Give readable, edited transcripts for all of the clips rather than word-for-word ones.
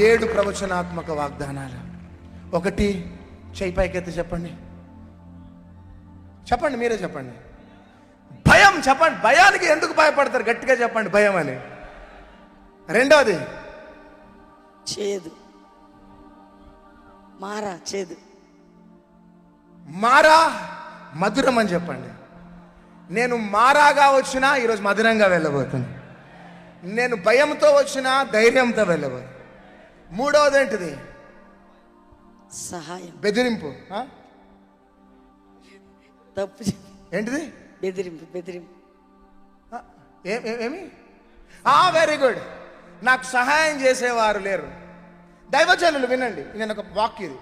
7 ప్రవచనాత్మక వాగ్దానాలు. ఒకటి, చెయ్యి పైకెత్తి చెప్పండి. చెప్పండి, మీరే చెప్పండి. భయం. చెప్పండి, భయానికి ఎందుకు భయపడతారు? గట్టిగా చెప్పండి, భయం అని. రెండోది, చేదు. మారా, చేదు. మారా, మధురం అని చెప్పండి. నేను మారాగా వచ్చినా ఈరోజు మధురంగా వెళ్ళబోతుంది. నేను భయంతో వచ్చినా ధైర్యంతో వెళ్ళబోతుంది. మూడవది ఏంటిది? సహాయం. బెదిరింపు. తప్పు. ఏంటిది? బెదిరింపు. బెదిరింపు. ఏమి? Very good. నాకు సహాయం చేసేవారు లేరు. దైవజనులు వినండి, నేను ఒక వాక్యం ఇది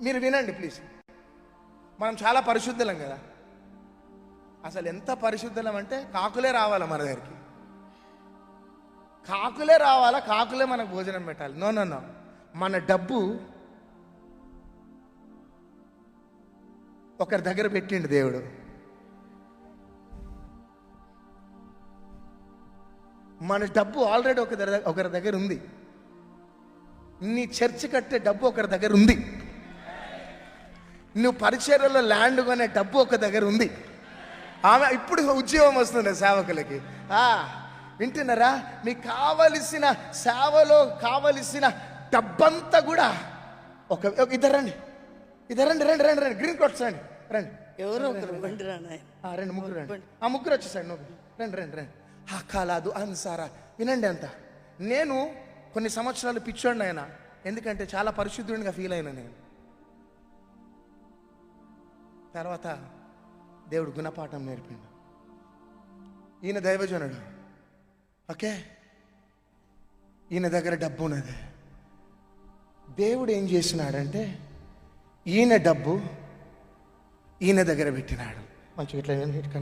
మీరు వినండి ప్లీజ్. మనం చాలా పరిశుద్ధులం కదా. అసలు ఎంత పరిశుద్ధులం అంటే కాకులే రావాలా మన దగ్గరికి. కాకులే రావాలా, కాకులే మనకు భోజనం పెట్టాలి. No no no. మన డబ్బు ఒకరి దగ్గర పెట్టిండు దేవుడు. మన డబ్బు ఆల్రెడీ ఒకరి దగ్గర ఉంది. నీ చర్చి కట్టే డబ్బు ఒకరి దగ్గర ఉంది. నువ్వు పరిచర్యలో ల్యాండ్ కొనే డబ్బు ఒక దగ్గర ఉంది. ఆమె ఇప్పుడు ఉద్యోగం వస్తుంది సేవకులకి. వింటున్నారా? మీకు కావలసిన సేవలో కావలసిన డబ్బంతా కూడా ఇద్దరు రండి. రండి రండి రండి. గ్రీన్ కోట్స్ రండి రండి. ఎవరో ఒకరు రండి, ముగ్గురు రండి. ముగ్గురు వచ్చేసాడు. రండి రండి రండి. కాలాదు అన్సారా. వినండి అంత. నేను కొన్ని సంవత్సరాలు పిచ్చోడిని అయినా, ఎందుకంటే చాలా పరిశుద్ధుడిగా ఫీల్ అయినా నేను. తర్వాత దేవుడు గుణపాఠం నేర్పిండు. ఈయన దైవజనుడు, ఓకే. ఈయన దగ్గర డబ్బు ఉన్నది. దేవుడు ఏం చేసినాడంటే ఈయన డబ్బు ఈయన దగ్గర పెట్టినాడు. మంచిగా ఇట్లా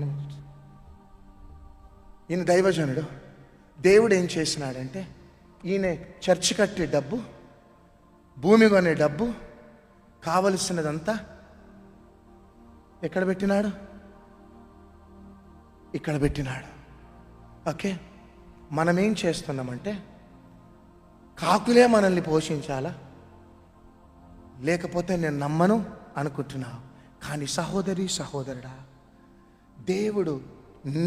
ఈయన దైవజనుడు. దేవుడు ఏం చేసినాడంటే ఈయన చర్చి కట్టే డబ్బు, భూమి కొనే డబ్బు, కావలసినదంతా ఎక్కడ పెట్టినాడు? ఇక్కడ పెట్టినాడు. ఓకే. మనం ఏం చేస్తున్నామంటే కాకులే మనల్ని పోషించాలా, లేకపోతే నేను నమ్మను అనుకుంటున్నావు. కానీ సహోదరి సహోదరుడా, దేవుడు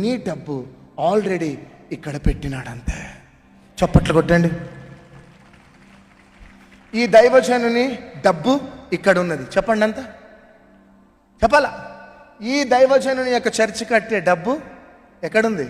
నీ డబ్బు ఆల్రెడీ ఇక్కడ పెట్టినాడంతే. చప్పట్లు కొట్టండి. ఈ దైవజనుని డబ్బు ఇక్కడ ఉన్నది. చెప్పండి అంతా చెప్పాలా. ఈ దైవజనుని యొక్క చర్చి కట్టే డబ్బు ఎక్కడుంది?